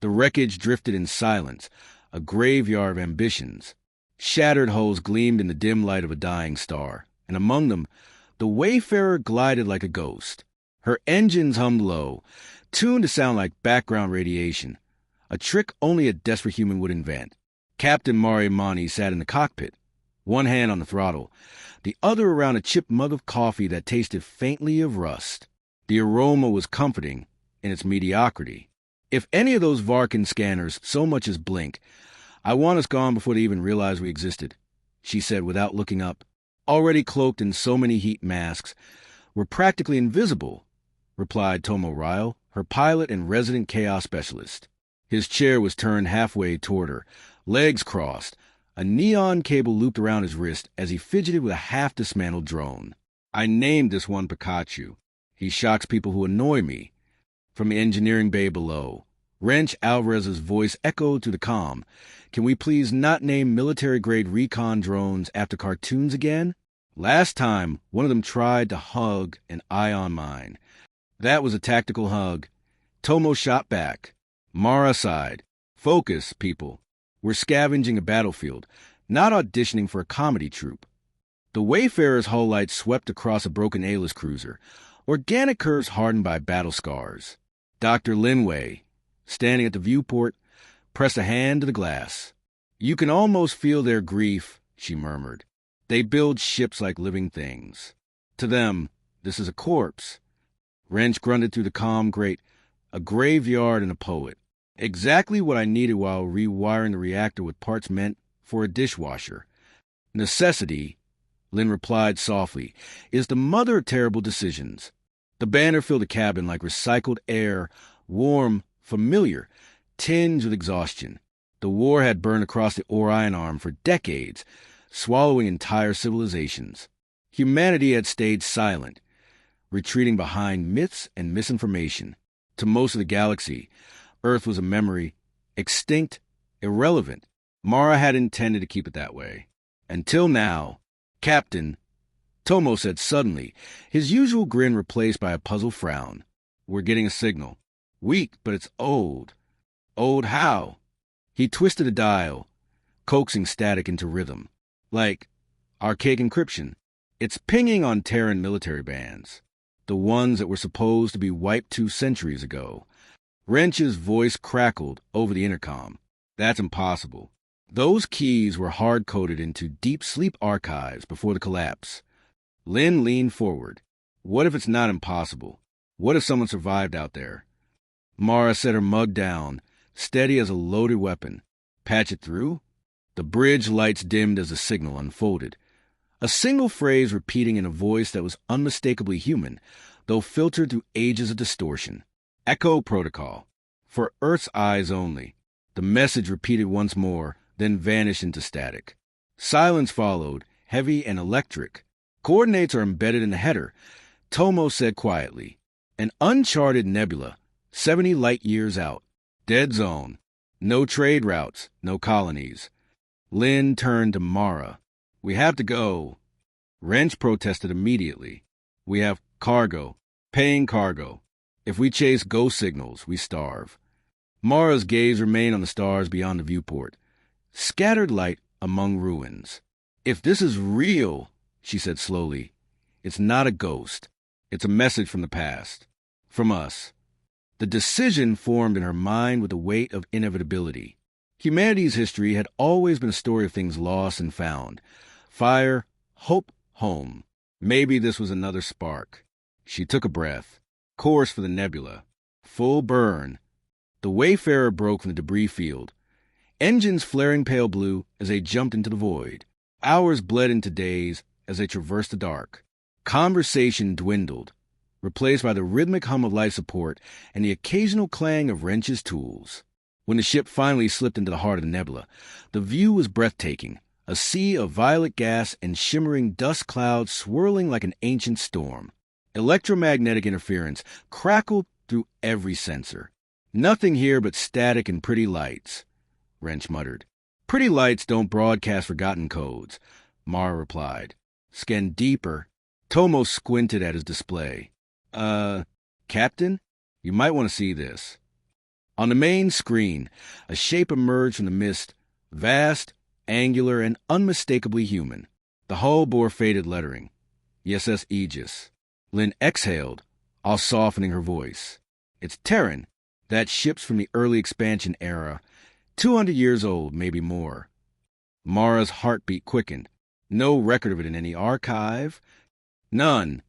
The wreckage drifted in silence, a graveyard of ambitions. Shattered hulls gleamed in the dim light of a dying star, and among them, the Wayfarer glided like a ghost. Her engines hummed low, tuned to sound like background radiation, a trick only a desperate human would invent. Captain Marimani sat in the cockpit, one hand on the throttle, the other around a chipped mug of coffee that tasted faintly of rust. The aroma was comforting in its mediocrity. If any of those Varkin scanners so much as blink, I want us gone before they even realize we existed, she said without looking up. Already cloaked in so many heat masks, we're practically invisible, replied Tomo Ryle, her pilot and resident chaos specialist. His chair was turned halfway toward her, legs crossed, a neon cable looped around his wrist as he fidgeted with a half-dismantled drone. I named this one Pikachu. He shocks people who annoy me. From the engineering bay below, Wrench Alvarez's voice echoed through the comm. Can we please not name military-grade recon drones after cartoons again? Last time, one of them tried to hug an ion mine. That was a tactical hug. Tomo shot back. Mara sighed. Focus, people. We're scavenging a battlefield, not auditioning for a comedy troupe. The Wayfarer's hull lights swept across a broken A-list cruiser, organic curves hardened by battle scars. Dr. Linway, standing at the viewport, pressed a hand to the glass. You can almost feel their grief, she murmured. They build ships like living things. To them, this is a corpse. Wrench grunted through the calm grate, a graveyard and a poet. Exactly what I needed while rewiring the reactor with parts meant for a dishwasher. Necessity, Lynn replied softly, is the mother of terrible decisions. The banner filled the cabin like recycled air, warm, familiar, tinged with exhaustion. The war had burned across the Orion arm for decades, swallowing entire civilizations. Humanity had stayed silent, retreating behind myths and misinformation. To most of the galaxy, Earth was a memory, extinct, irrelevant. Mara had intended to keep it that way. Until now, Captain, Tomo said suddenly, his usual grin replaced by a puzzled frown. We're getting a signal. Weak, but it's old. Old how? He twisted a dial, coaxing static into rhythm. Like archaic encryption. It's pinging on Terran military bands. The ones that were supposed to be wiped 2 centuries ago. Wrench's voice crackled over the intercom. That's impossible. Those keys were hard-coded into deep sleep archives before the collapse. Lynn leaned forward. What if it's not impossible? What if someone survived out there? Mara set her mug down, steady as a loaded weapon. Patch it through? The bridge lights dimmed as the signal unfolded. A single phrase repeating in a voice that was unmistakably human, though filtered through ages of distortion. Echo protocol. For Earth's eyes only. The message repeated once more, then vanished into static. Silence followed, heavy and electric. Coordinates are embedded in the header. Tomo said quietly. An uncharted nebula, 70 light-years out. Dead zone. No trade routes, no colonies. Lynn turned to Mara. We have to go. Wrench protested immediately. We have cargo, paying cargo. If we chase ghost signals, we starve. Mara's gaze remained on the stars beyond the viewport. Scattered light among ruins. If this is real, she said slowly, it's not a ghost. It's a message from the past. From us. The decision formed in her mind with the weight of inevitability. Humanity's history had always been a story of things lost and found. Fire, hope, home. Maybe this was another spark. She took a breath. Course for the nebula. Full burn. The Wayfarer broke from the debris field. Engines flaring pale blue as they jumped into the void. Hours bled into days as they traversed the dark. Conversation dwindled, replaced by the rhythmic hum of life support and the occasional clang of Wrench's tools. When the ship finally slipped into the heart of the nebula, the view was breathtaking, a sea of violet gas and shimmering dust clouds swirling like an ancient storm. Electromagnetic interference crackled through every sensor. Nothing here but static and pretty lights, Wrench muttered. Pretty lights don't broadcast forgotten codes, Mara replied. Scan deeper. Tomo squinted at his display. Captain? You might want to see this. On the main screen, a shape emerged from the mist, vast, angular, and unmistakably human. The hull bore faded lettering. SS Aegis. Lynn exhaled, all softening her voice. It's Terran. That ship's from the early expansion era. 200 years old, maybe more. Mara's heartbeat quickened. No record of it in any archive. None,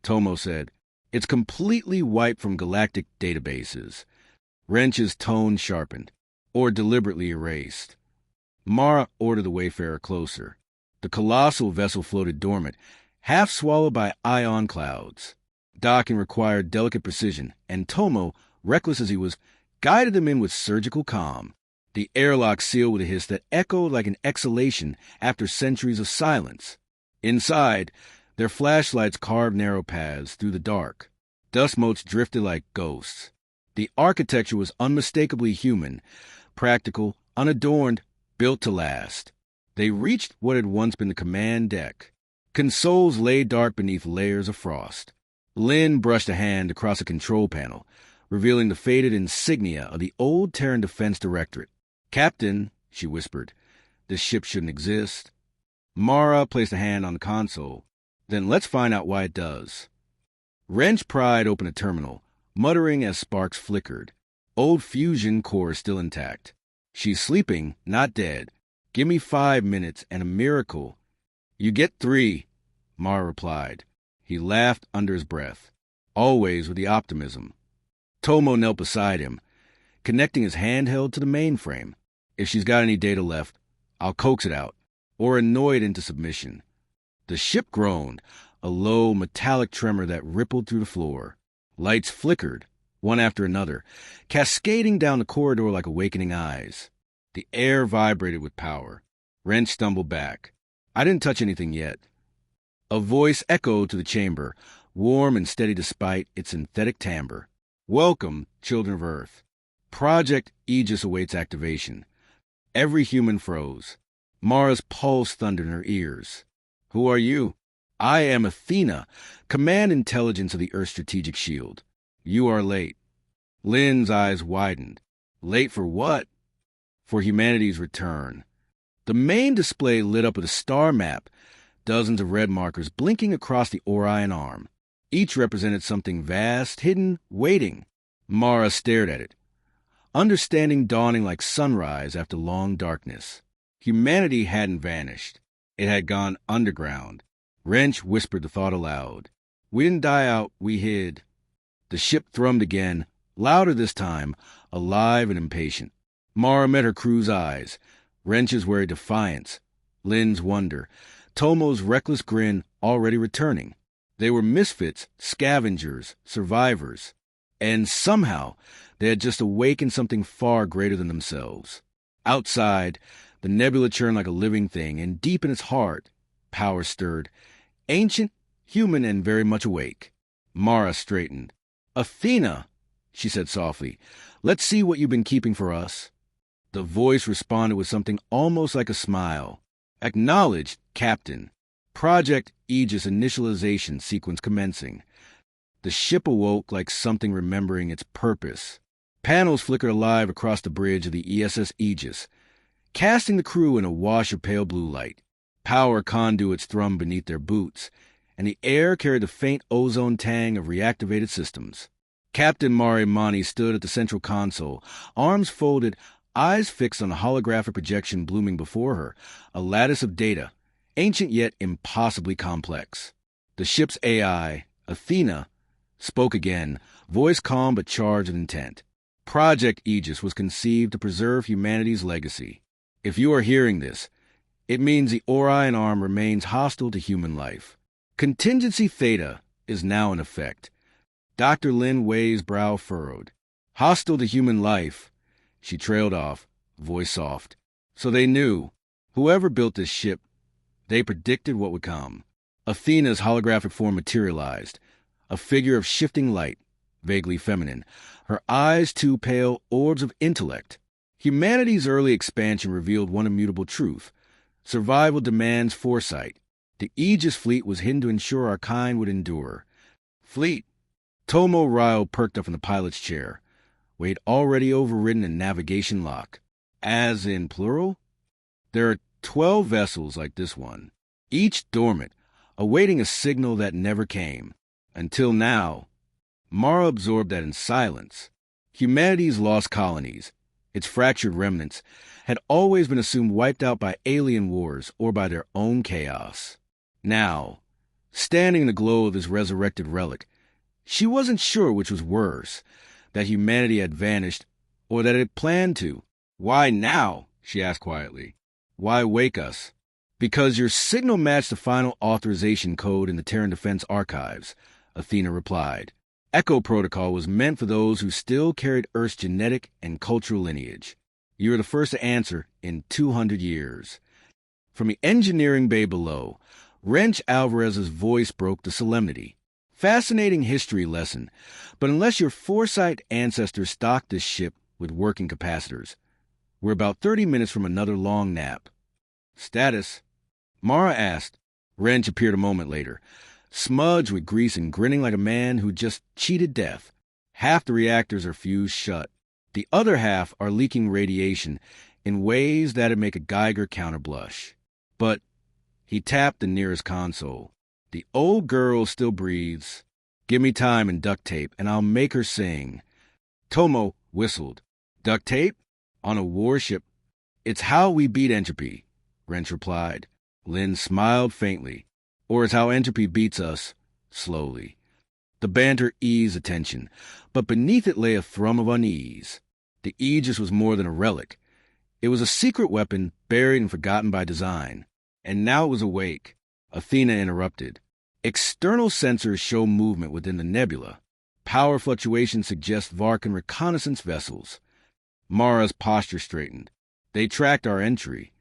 Tomo said. It's completely wiped from galactic databases. Wrench's tone sharpened, or deliberately erased. Mara ordered the Wayfarer closer. The colossal vessel floated dormant, half swallowed by ion clouds. Docking required delicate precision, and Tomo, reckless as he was, guided them in with surgical calm. The airlock sealed with a hiss that echoed like an exhalation after centuries of silence. Inside, their flashlights carved narrow paths through the dark. Dust motes drifted like ghosts. The architecture was unmistakably human, practical, unadorned, built to last. They reached what had once been the command deck. Consoles lay dark beneath layers of frost. Lynn brushed a hand across a control panel, revealing the faded insignia of the old Terran Defense Directorate. "Captain," she whispered, "this ship shouldn't exist." Mara placed a hand on the console. "Then let's find out why it does." Wrench pried open a terminal, muttering as sparks flickered. Old fusion core still intact. "She's sleeping, not dead. Give me 5 minutes and a miracle." "You get 3, Mara replied. He laughed under his breath, always with the optimism. Tomo knelt beside him, connecting his handheld to the mainframe. "If she's got any data left, I'll coax it out, or annoy it into submission." The ship groaned, a low, metallic tremor that rippled through the floor. Lights flickered, one after another, cascading down the corridor like awakening eyes. The air vibrated with power. Wrench stumbled back. "I didn't touch anything yet." A voice echoed to the chamber, warm and steady despite its synthetic timbre. "Welcome, children of Earth. Project Aegis awaits activation." Every human froze. Mara's pulse thundered in her ears. "Who are you?" "I am Athena, Command Intelligence of the Earth Strategic Shield. You are late." Lynn's eyes widened. "Late for what?" "For humanity's return." The main display lit up with a star map, dozens of red markers blinking across the Orion arm. Each represented something vast, hidden, waiting. Mara stared at it, understanding dawning like sunrise after long darkness. Humanity hadn't vanished. It had gone underground. Wrench whispered the thought aloud. "We didn't die out, we hid." The ship thrummed again, louder this time, alive and impatient. Mara met her crew's eyes. Wrench's wary defiance, Lynn's wonder, Tomo's reckless grin already returning. They were misfits, scavengers, survivors. And somehow they had just awakened something far greater than themselves. Outside, the nebula churned like a living thing, and deep in its heart, power stirred. Ancient, human, and very much awake. Mara straightened. "Athena," she said softly, "let's see what you've been keeping for us." The voice responded with something almost like a smile. "Acknowledged, Captain. Project Aegis initialization sequence commencing." The ship awoke like something remembering its purpose. Panels flickered alive across the bridge of the SS Aegis, casting the crew in a wash of pale blue light. Power conduits thrummed beneath their boots, and the air carried the faint ozone tang of reactivated systems. Captain Marimani stood at the central console, arms folded, eyes fixed on a holographic projection blooming before her, a lattice of data, ancient yet impossibly complex. The ship's AI, Athena, spoke again, voice calm but charged with intent. Project Aegis was conceived to preserve humanity's legacy. If you are hearing this, it means the Orion arm remains hostile to human life. Contingency Theta is now in effect. Dr. Lin Wei's brow furrowed. "Hostile to human life," she trailed off, voice soft. "So they knew. Whoever built this ship, they predicted what would come." Athena's holographic form materialized, a figure of shifting light, vaguely feminine, her eyes two pale orbs of intellect. Humanity's early expansion revealed one immutable truth. Survival demands foresight. The Aegis fleet was hidden to ensure our kind would endure. Fleet. Tomo Ryle perked up from the pilot's chair. weight already overridden in navigation lock. As in plural? There are 12 vessels like this one, each dormant, awaiting a signal that never came. Until now, Mara absorbed that in silence. Humanity's lost colonies, its fractured remnants, had always been assumed wiped out by alien wars or by their own chaos. Now, standing in the glow of this resurrected relic, she wasn't sure which was worse, that humanity had vanished or that it had planned to. "Why now?" she asked quietly. "Why wake us?" "Because your signal matched the final authorization code in the Terran Defense Archives," Athena replied. Echo Protocol was meant for those who still carried Earth's genetic and cultural lineage. You were the first to answer in 200 years. From the engineering bay below, Wrench Alvarez's voice broke the solemnity. Fascinating history lesson, but unless your foresight ancestors stocked this ship with working capacitors, we're about 30 minutes from another long nap. "Status?" Mara asked. Wrench appeared a moment later, smudged with grease and grinning like a man who just cheated death. "Half the reactors are fused shut. The other half are leaking radiation in ways that'd make a Geiger counter blush. But," he tapped the nearest console, "the old girl still breathes. Give me time and duct tape, and I'll make her sing." Tomo whistled. "Duct tape? On a warship?" "It's how we beat entropy," Wrench replied. Lynn smiled faintly. "Or it's how entropy beats us, slowly." The banter eased attention, but beneath it lay a thrum of unease. The Aegis was more than a relic. It was a secret weapon buried and forgotten by design. And now it was awake. Athena interrupted. "External sensors show movement within the nebula. Power fluctuations suggest Varkan reconnaissance vessels." Mara's posture straightened. "They tracked our entry."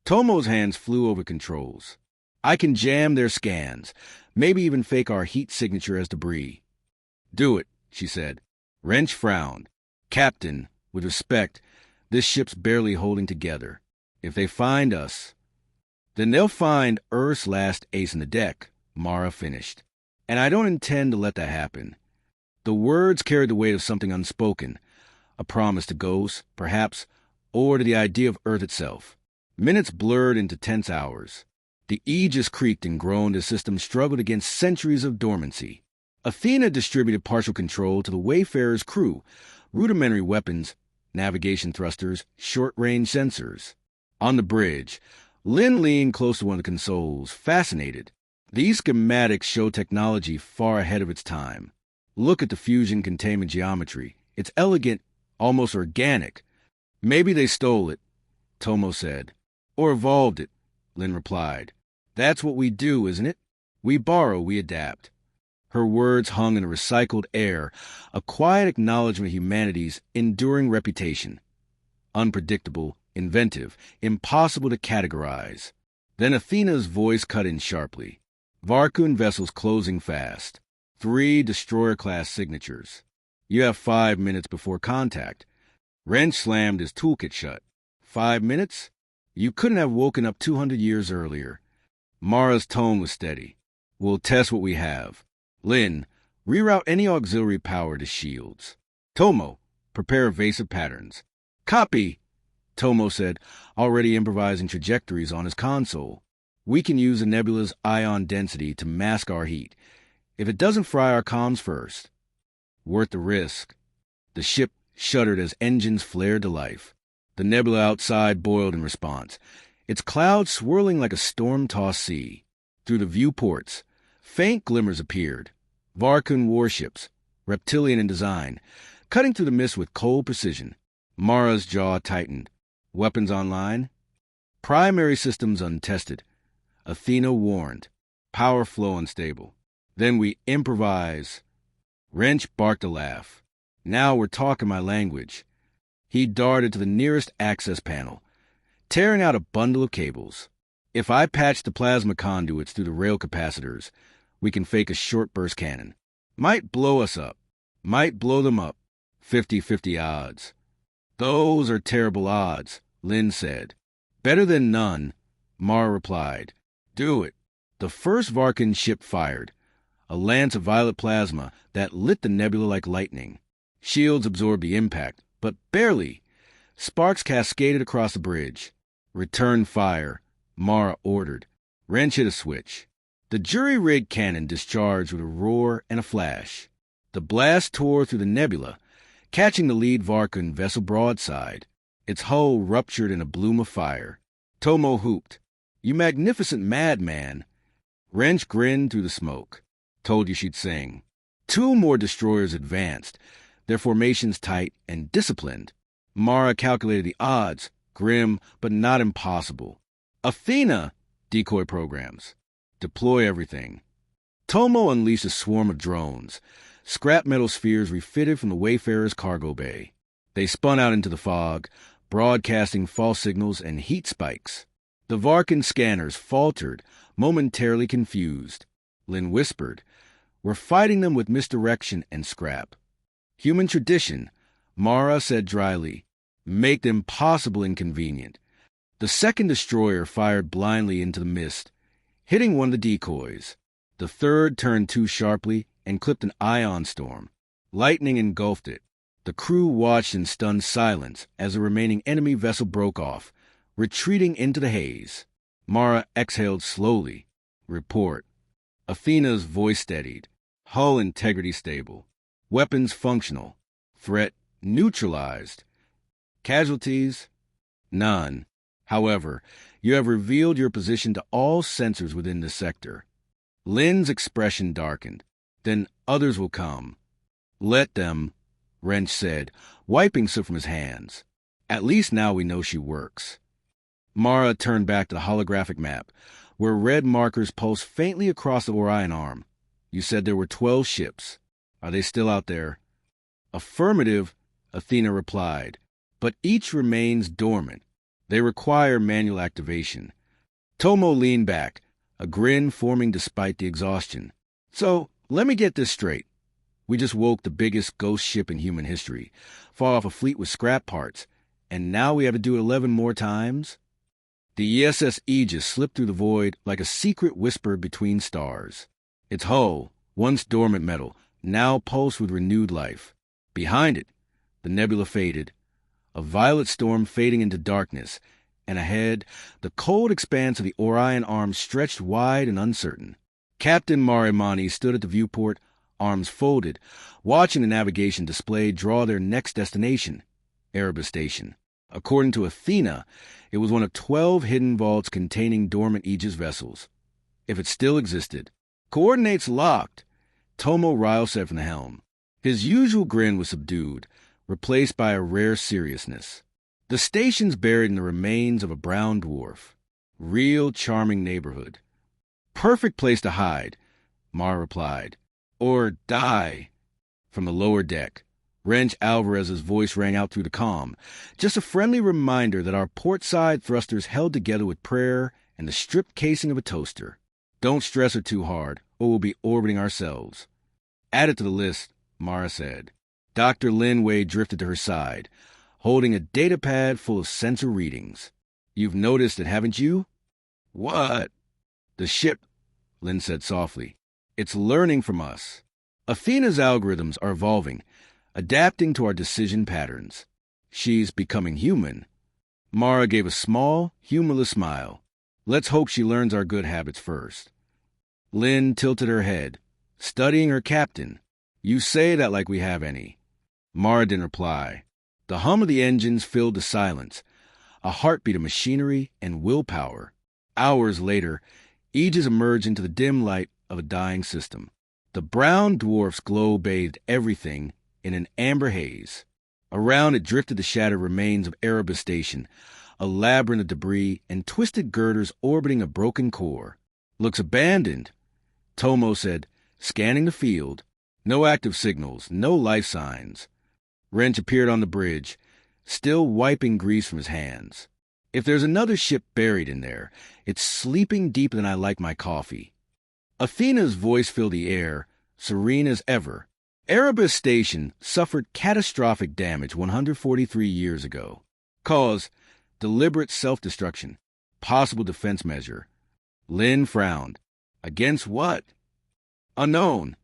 Tomo's hands flew over controls. "I can jam their scans, maybe even fake our heat signature as debris." "Do it," she said. Wrench frowned. "Captain, with respect, this ship's barely holding together. If they find us..." "Then they'll find Earth's last ace in the deck," Mara finished. "And I don't intend to let that happen." The words carried the weight of something unspoken, a promise to ghosts, perhaps, or to the idea of Earth itself. Minutes blurred into tense hours. The Aegis creaked and groaned as systems struggled against centuries of dormancy. Athena distributed partial control to the Wayfarer's crew, rudimentary weapons, navigation thrusters, short-range sensors. On the bridge, Lynn leaned close to one of the consoles, fascinated. These schematics show technology far ahead of its time. Look at the fusion containment geometry. It's elegant, almost organic. "Maybe they stole it," Tomo said. "Or evolved it," Lynn replied. "That's what we do, isn't it? We borrow, we adapt." Her words hung in a recycled air, a quiet acknowledgement of humanity's enduring reputation. Unpredictable, inventive, impossible to categorize. Then Athena's voice cut in sharply. "Varkun vessels closing fast. 3 destroyer-class signatures. You have 5 minutes before contact." Wrench slammed his toolkit shut. 5 minutes? You couldn't have woken up 200 years earlier. Mara's tone was steady. "We'll test what we have. Lynn, reroute any auxiliary power to shields. Tomo, prepare evasive patterns." "Copy," Tomo said, already improvising trajectories on his console. "We can use the nebula's ion density to mask our heat. If it doesn't fry our comms first." "Worth the risk." The ship shuddered as engines flared to life. The nebula outside boiled in response, its clouds swirling like a storm-tossed sea. Through the viewports, faint glimmers appeared. Varkun warships, reptilian in design, cutting through the mist with cold precision. Mara's jaw tightened. "Weapons online?" "Primary systems untested," Athena warned. "Power flow unstable. Then we improvise." Wrench barked a laugh. "Now we're talking my language." He darted to the nearest access panel, tearing out a bundle of cables. "If I patch the plasma conduits through the rail capacitors, we can fake a short-burst cannon. Might blow us up. Might blow them up. 50-50 odds." "Those are terrible odds," Lynn said. "Better than none," Mara replied. "Do it." The first Varkan ship fired, a lance of violet plasma that lit the nebula like lightning. Shields absorbed the impact, but barely. Sparks cascaded across the bridge. "Return fire," Mara ordered. Wrench hit a switch. The jury-rigged cannon discharged with a roar and a flash. The blast tore through the nebula, catching the lead Varkan vessel broadside. Its hull ruptured in a bloom of fire. Tomo whooped, "You magnificent madman!" Wrench grinned through the smoke. "Told you she'd sing." Two more destroyers advanced, their formations tight and disciplined. Mara calculated the odds, grim but not impossible. "Athena!" Decoy programs. "Deploy everything." Tomo unleashed a swarm of drones. Scrap metal spheres refitted from the Wayfarer's cargo bay. They spun out into the fog, broadcasting false signals and heat spikes. The Varkan scanners faltered, momentarily confused. Lynn whispered, "We're fighting them with misdirection and scrap." "Human tradition," Mara said dryly. "Make the impossible inconvenient." The second destroyer fired blindly into the mist, hitting one of the decoys. The third turned too sharply and clipped an ion storm. Lightning engulfed it. The crew watched in stunned silence as the remaining enemy vessel broke off, retreating into the haze. Mara exhaled slowly. "Report." Athena's voice steadied. "Hull integrity stable. Weapons functional. Threat neutralized. Casualties? None. However, you have revealed your position to all sensors within the sector." Lynn's expression darkened. "Then others will come." "Let them," Wrench said, wiping soot from his hands. "At least now we know she works." Mara turned back to the holographic map, where red markers pulsed faintly across the Orion arm. "You said there were 12 ships. Are they still out there?" "Affirmative," Athena replied, "but each remains dormant. They require manual activation." Tomo leaned back, a grin forming despite the exhaustion. "So, let me get this straight. We just woke the biggest ghost ship in human history, fought off a fleet with scrap parts, and now we have to do it 11 more times?" The ESS Aegis slipped through the void like a secret whisper between stars. Its hull, once dormant metal, now pulsed with renewed life. Behind it, the nebula faded, a violet storm fading into darkness, and ahead, the cold expanse of the Orion arm stretched wide and uncertain. Captain Marimani stood at the viewport, arms folded, watching the navigation display draw their next destination, Erebus Station. According to Athena, it was one of 12 hidden vaults containing dormant Aegis vessels. If it still existed. "Coordinates locked," Tomo Ryle said from the helm. His usual grin was subdued, replaced by a rare seriousness. "The station's buried in the remains of a brown dwarf. Real charming neighborhood." "Perfect place to hide," Mara replied. "Or die." From the lower deck, Wrench Alvarez's voice rang out through the comm, just a friendly reminder that our port-side thrusters held together with prayer and the stripped casing of a toaster. "Don't stress her too hard, or we'll be orbiting ourselves." "Add it to the list," Mara said. Dr. Linway drifted to her side, holding a datapad full of sensor readings. "You've noticed it, haven't you?" "What?" "The ship," Lynn said softly. "It's learning from us. Athena's algorithms are evolving, adapting to our decision patterns. She's becoming human." Mara gave a small, humorless smile. "Let's hope she learns our good habits first." Lynn tilted her head, studying her captain. "You say that like we have any." Mara didn't reply. The hum of the engines filled the silence, a heartbeat of machinery and willpower. Hours later, Aegis emerged into the dim light of a dying system. The brown dwarf's glow bathed everything in an amber haze. Around it drifted the shattered remains of Erebus Station, a labyrinth of debris and twisted girders orbiting a broken core. "Looks abandoned," Tomo said, scanning the field. "No active signals, no life signs." Wrench appeared on the bridge, still wiping grease from his hands. "If there's another ship buried in there, it's sleeping deeper than I like my coffee." Athena's voice filled the air, serene as ever. Erebus Station suffered catastrophic damage 143 years ago. Cause: deliberate self-destruction. Possible defense measure. Lynn frowned. "Against what?" "Unknown."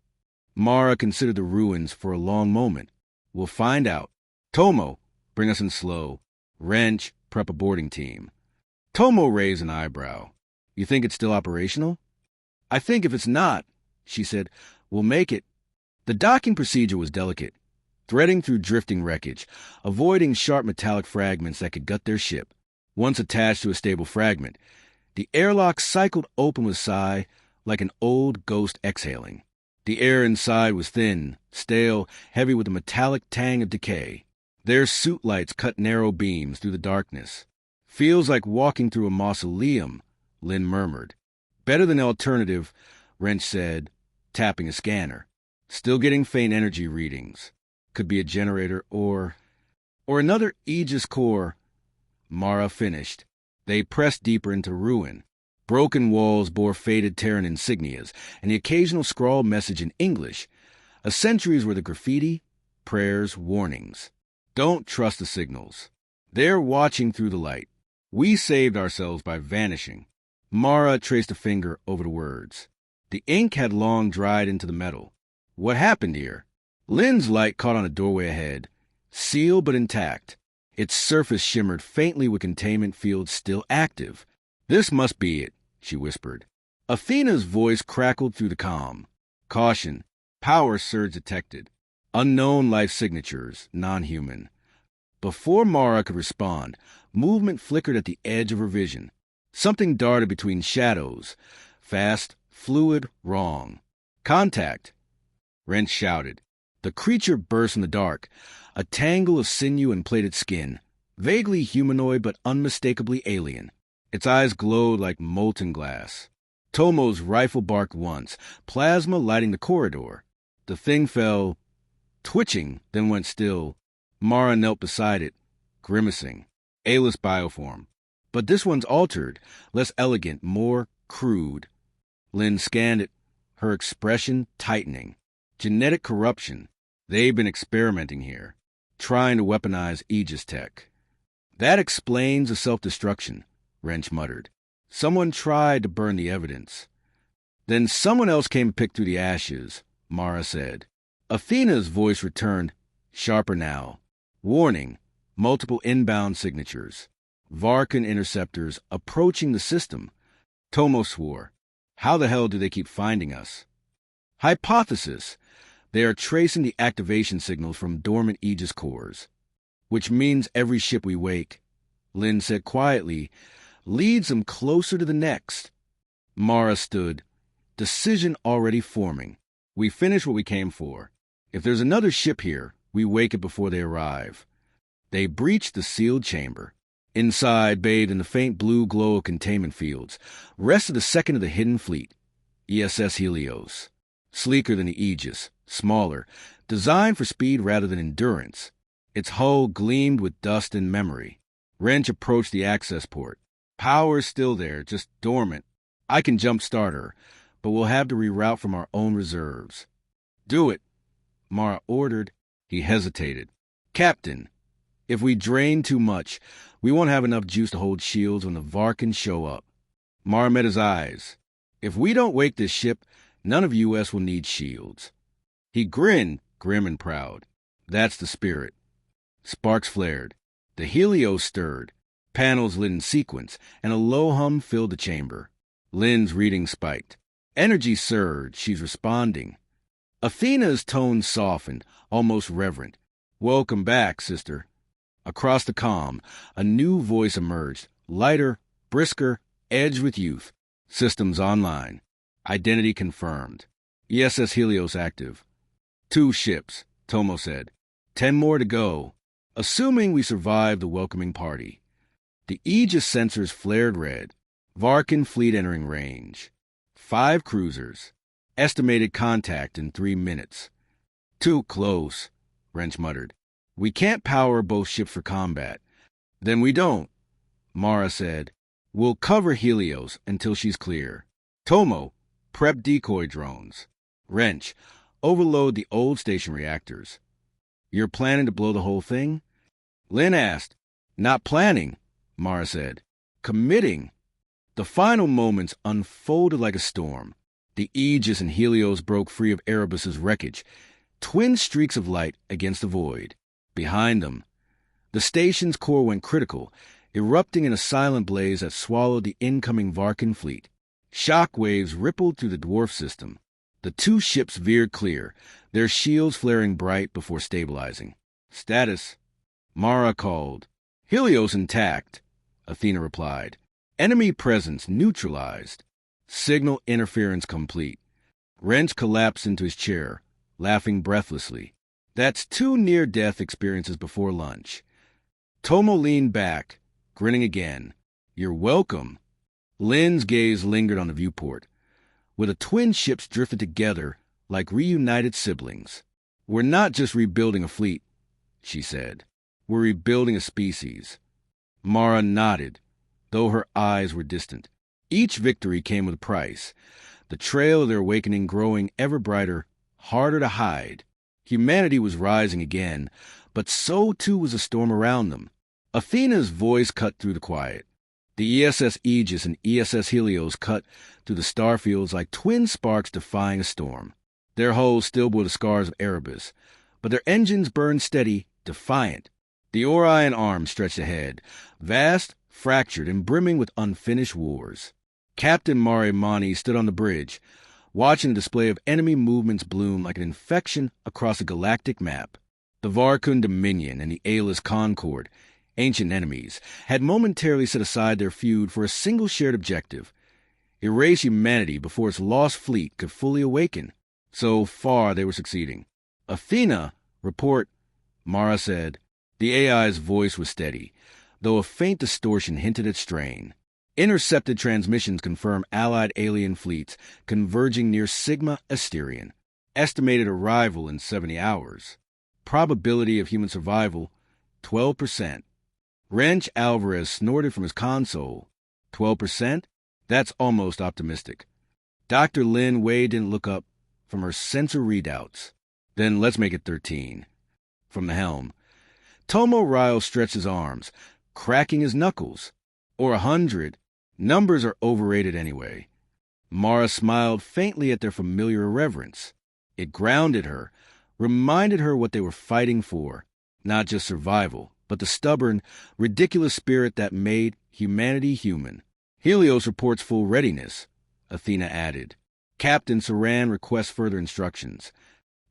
Mara considered the ruins for a long moment. We'll find out. Tomo, bring us in slow. Wrench, prep a boarding team. Tomo raised an eyebrow. You think it's still operational? I think if it's not, she said, we'll make it. The docking procedure was delicate, threading through drifting wreckage, avoiding sharp metallic fragments that could gut their ship. Once attached to a stable fragment, the airlock cycled open with a sigh, like an old ghost exhaling. The air inside was thin, stale, heavy with a metallic tang of decay. Their suit lights cut narrow beams through the darkness. Feels like walking through a mausoleum, Lynn murmured. Better than the alternative, Wrench said, tapping a scanner. Still getting faint energy readings. Could be a generator or another Aegis core. Mara finished. They pressed deeper into ruin. Broken walls bore faded Terran insignias and the occasional scrawled message in English. A century's worth of graffiti, prayers, warnings. Don't trust the signals. They're watching through the light. We saved ourselves by vanishing. Mara traced a finger over the words. The ink had long dried into the metal. What happened here? Lynn's light caught on a doorway ahead, sealed but intact. Its surface shimmered faintly with containment fields still active. This must be it, she whispered. Athena's voice crackled through the comm. Caution. Power surge detected. Unknown life signatures, non-human. Before Mara could respond, movement flickered at the edge of her vision. Something darted between shadows. Fast, fluid, wrong. Contact. Wrench shouted. The creature burst in the dark, a tangle of sinew and plated skin, vaguely humanoid but unmistakably alien. Its eyes glowed like molten glass. Tomo's rifle barked once, plasma lighting the corridor. The thing fell, twitching, then went still. Mara knelt beside it, grimacing. A-less bioform. But this one's altered, less elegant, more crude. Lynn scanned it, her expression tightening. Genetic corruption. They've been experimenting here, trying to weaponize Aegis tech. That explains the self-destruction, Wrench muttered. Someone tried to burn the evidence. Then someone else came and picked through the ashes, Mara said. Athena's voice returned, sharper now. Warning, multiple inbound signatures. Varkan interceptors approaching the system. Tomo swore. How the hell do they keep finding us? Hypothesis. They are tracing the activation signals from dormant Aegis cores, which means every ship we wake, Lynn said quietly, leads them closer to the next. Mara stood, decision already forming. We finish what we came for. If there's another ship here, we wake it before they arrive. They breached the sealed chamber. Inside, bathed in the faint blue glow of containment fields, rested the second of the hidden fleet, ESS Helios. Sleeker than the Aegis, smaller, designed for speed rather than endurance. Its hull gleamed with dust and memory. Wrench approached the access port. Power's still there, just dormant. I can jump-start her, but we'll have to reroute from our own reserves. Do it, Mara ordered. He hesitated. Captain, if we drain too much, we won't have enough juice to hold shields when the Varkans show up. Mara met his eyes. If we don't wake this ship, none of US will need shields. He grinned, grim and proud. That's the spirit. Sparks flared. The Helios stirred. Panels lit in sequence, and a low hum filled the chamber. Lynn's reading spiked. Energy surged. She's responding. Athena's tone softened, almost reverent. Welcome back, sister. Across the comm, a new voice emerged, lighter, brisker, edged with youth. Systems online. Identity confirmed. ESS Helios active. 2 ships, Tomo said. 10 more to go, assuming we survive the welcoming party. The Aegis sensors flared red. Varkan fleet entering range. 5 cruisers. Estimated contact in 3 minutes. Too close, Wrench muttered. We can't power both ships for combat. Then we don't, Mara said. We'll cover Helios until she's clear. Tomo, prep decoy drones. Wrench, overload the old station reactors. You're planning to blow the whole thing? Lynn asked. Not planning, Mara said. Committing. The final moments unfolded like a storm. The Aegis and Helios broke free of Erebus's wreckage. twin streaks of light against the void. Behind them, the station's core went critical, erupting in a silent blaze that swallowed the incoming Varkan fleet. Shock waves rippled through the dwarf system. The two ships veered clear, their shields flaring bright before stabilizing. "Status," Mara called. "Helios intact," Athena replied. "Enemy presence neutralized. Signal interference complete." Wrench collapsed into his chair, laughing breathlessly. "That's 2 near-death experiences before lunch." Tomo leaned back, grinning again. "You're welcome." Lynn's gaze lingered on the viewport, where the twin ships drifted together like reunited siblings. "We're not just rebuilding a fleet," she said. "We're rebuilding a species." Mara nodded, though her eyes were distant. Each victory came with a price, the trail of their awakening growing ever brighter, harder to hide. Humanity was rising again, but so too was the storm around them. Athena's voice cut through the quiet. The ESS Aegis and ESS Helios cut through the starfields like twin sparks defying a storm. Their hulls still bore the scars of Erebus, but their engines burned steady, defiant. The Orion arm stretched ahead, vast, fractured, and brimming with unfinished wars. Captain Marimani stood on the bridge, watching the display of enemy movements bloom like an infection across a galactic map. The Varkun Dominion and the Aelus Concord, ancient enemies, had momentarily set aside their feud for a single shared objective: erase humanity before its lost fleet could fully awaken. So far, they were succeeding. "Athena, report," Mara said. The AI's voice was steady, though a faint distortion hinted at strain. "Intercepted transmissions confirm allied alien fleets converging near Sigma Asterion. Estimated arrival in 70 hours. Probability of human survival, 12%. Wrench Alvarez snorted from his console. 12%? That's almost optimistic. Dr. Lin Wei didn't look up from her sensor readouts. "Then let's make it 13. From the helm. Tomo Ryle stretched his arms, cracking his knuckles. "Or 100. Numbers are overrated anyway." Mara smiled faintly at their familiar irreverence. It grounded her, reminded her what they were fighting for. Not just survival, but the stubborn, ridiculous spirit that made humanity human. "Helios reports full readiness," Athena added. "Captain Saran requests further instructions."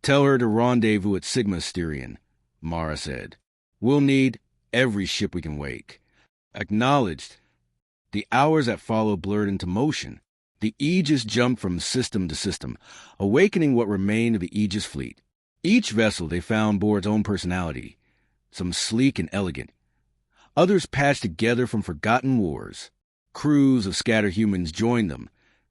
"Tell her to rendezvous at Sigma Asterion," Mara said. "We'll need every ship we can wake." Acknowledged. The hours that followed blurred into motion. The Aegis jumped from system to system, awakening what remained of the Aegis fleet. Each vessel they found bore its own personality, some sleek and elegant, others patched together from forgotten wars. Crews of scattered humans joined them,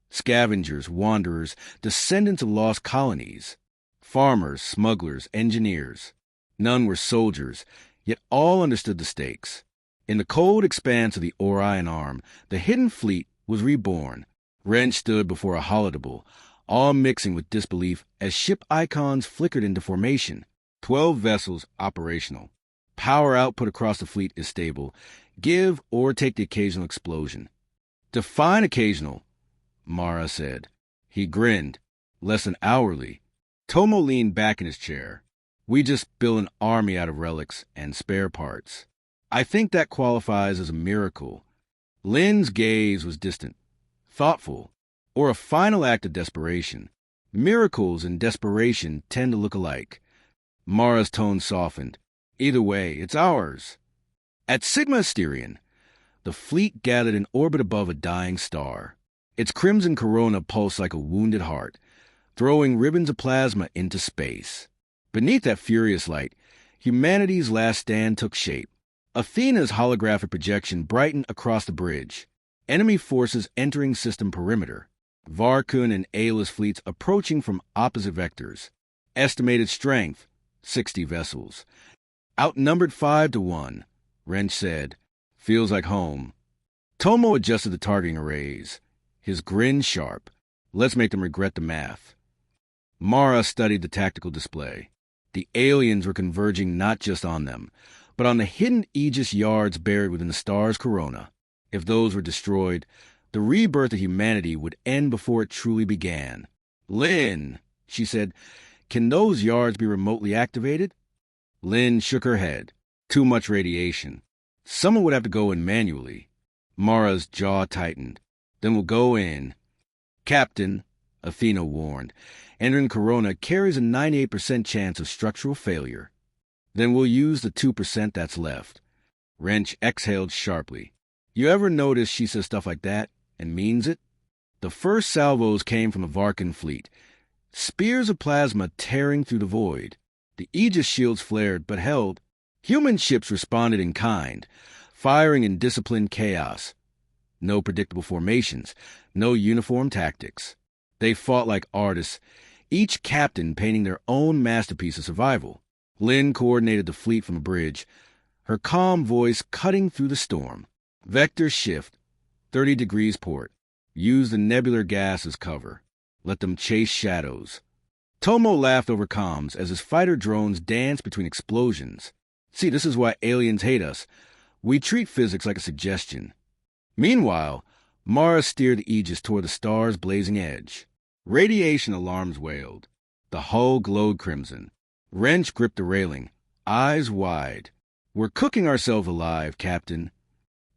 scavengers, wanderers, descendants of lost colonies, farmers, smugglers, engineers. None were soldiers, yet all understood the stakes. In the cold expanse of the Orion arm, the hidden fleet was reborn. Wrench stood before a holodeble, all mixing with disbelief as ship icons flickered into formation. 12 vessels operational. Power output across the fleet is stable. Give or take the occasional explosion. "Define occasional," Mara said. He grinned. "Less than hourly." Tomo leaned back in his chair. "We just build an army out of relics and spare parts." "I think that qualifies as a miracle." Lynn's gaze was distant, thoughtful, or a final act of desperation. Miracles and desperation tend to look alike. Mara's tone softened. "Either way, it's ours." At Sigma Asterion, the fleet gathered in orbit above a dying star. Its crimson corona pulsed like a wounded heart, throwing ribbons of plasma into space. Beneath that furious light, humanity's last stand took shape. Athena's holographic projection brightened across the bridge. Enemy forces entering system perimeter. Varkun and Aelus fleets approaching from opposite vectors. Estimated strength, 60 vessels. "Outnumbered 5-1, Wrench said. "Feels like home." Tomo adjusted the targeting arrays, his grin sharp. "Let's make them regret the math." Mara studied the tactical display. The aliens were converging not just on them, but on the hidden Aegis yards buried within the star's corona. If those were destroyed, the rebirth of humanity would end before it truly began. "Lynn," she said, Can those yards be remotely activated? Lynn shook her head. Too much radiation. Someone would have to go in manually. Mara's jaw tightened. Then we'll go in. Captain, Athena warned, entering Corona carries a 98% chance of structural failure. Then we'll use the 2% that's left. Wrench exhaled sharply. You ever notice she says stuff like that and means it? The first salvos came from the Varkan fleet. Spears of plasma tearing through the void. The Aegis shields flared but held. Human ships responded in kind, firing in disciplined chaos. No predictable formations, no uniform tactics. They fought like artists, each captain painting their own masterpiece of survival. Lynn coordinated the fleet from a bridge, her calm voice cutting through the storm. Vector shift, 30 degrees port. Use the nebular gas as cover. Let them chase shadows. Tomo laughed over comms as his fighter drones danced between explosions. See, this is why aliens hate us. We treat physics like a suggestion. Meanwhile, Mara steered the Aegis toward the star's blazing edge. Radiation alarms wailed. The hull glowed crimson. Wrench gripped the railing, eyes wide. We're cooking ourselves alive, Captain.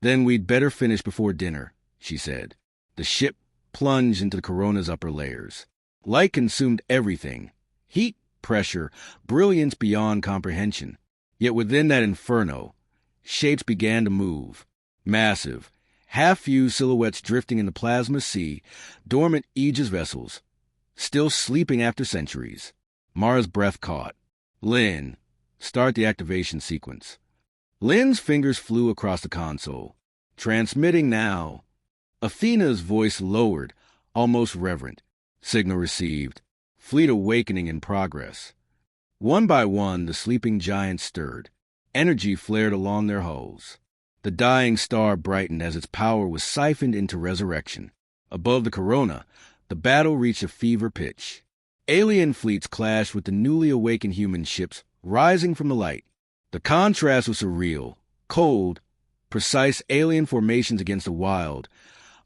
Then we'd better finish before dinner, she said. The ship plunged into the Corona's upper layers. Light consumed everything. Heat, pressure, brilliance beyond comprehension. Yet within that inferno, shapes began to move. Massive, half-fused silhouettes drifting in the plasma sea, dormant Aegis vessels, still sleeping after centuries. Mara's breath caught. Lynn, start the activation sequence. Lynn's fingers flew across the console. Transmitting now. Athena's voice lowered, almost reverent. Signal received. Fleet awakening in progress. One by one, the sleeping giants stirred. Energy flared along their hulls. The dying star brightened as its power was siphoned into resurrection. Above the Corona, the battle reached a fever pitch. Alien fleets clashed with the newly awakened human ships rising from the light. The contrast was surreal. Cold, precise alien formations against the wild,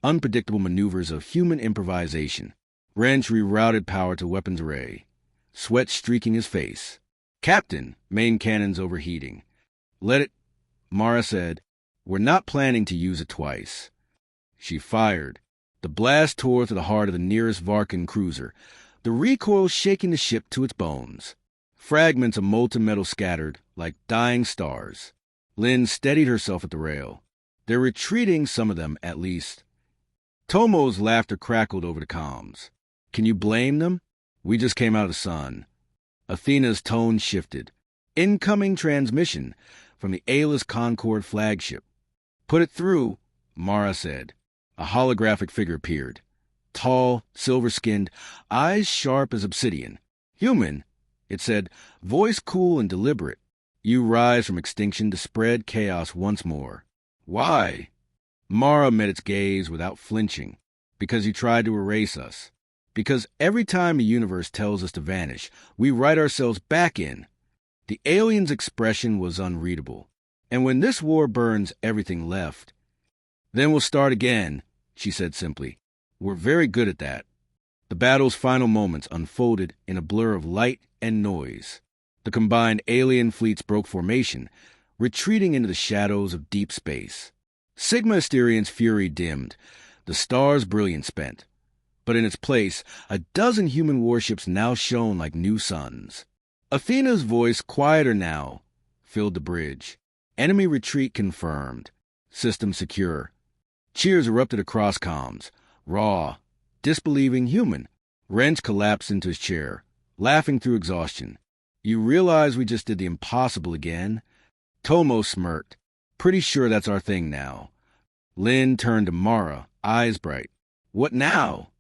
unpredictable maneuvers of human improvisation. Wrench rerouted power to weapons array, sweat streaking his face. Captain, main cannons overheating. Let it, Mara said. We're not planning to use it twice. She fired. The blast tore through the heart of the nearest Varkan cruiser, the recoil shaking the ship to its bones. Fragments of molten metal scattered like dying stars. Lynn steadied herself at the rail. They're retreating, some of them, at least. Tomo's laughter crackled over the comms. Can you blame them? We just came out of the sun. Athena's tone shifted. Incoming transmission from the Aelus Concord flagship. Put it through, Mara said. A holographic figure appeared. Tall, silver-skinned, eyes sharp as obsidian. Human, it said, voice cool and deliberate. You rise from extinction to spread chaos once more. Why? Mara met its gaze without flinching. Because you tried to erase us. Because every time the universe tells us to vanish, we write ourselves back in. The alien's expression was unreadable. And when this war burns everything left, then we'll start again, she said simply. We're very good at that. The battle's final moments unfolded in a blur of light and noise. The combined alien fleets broke formation, retreating into the shadows of deep space. Sigma Asterian's fury dimmed, the star's brilliance spent. But in its place, a dozen human warships now shone like new suns. Athena's voice, quieter now, filled the bridge. Enemy retreat confirmed. System secure. Cheers erupted across comms. Raw, disbelieving human. Wrench collapsed into his chair, laughing through exhaustion. You realize we just did the impossible again? Tomo smirked. Pretty sure that's our thing now. Lynn turned to Mara, eyes bright. What now?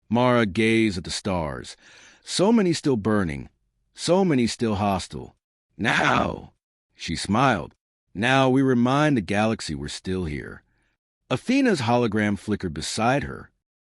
Mara gazed at the stars. So many still burning. So many still hostile. Now! She smiled. Now we remind the galaxy we're still here. Athena's hologram flickered beside her.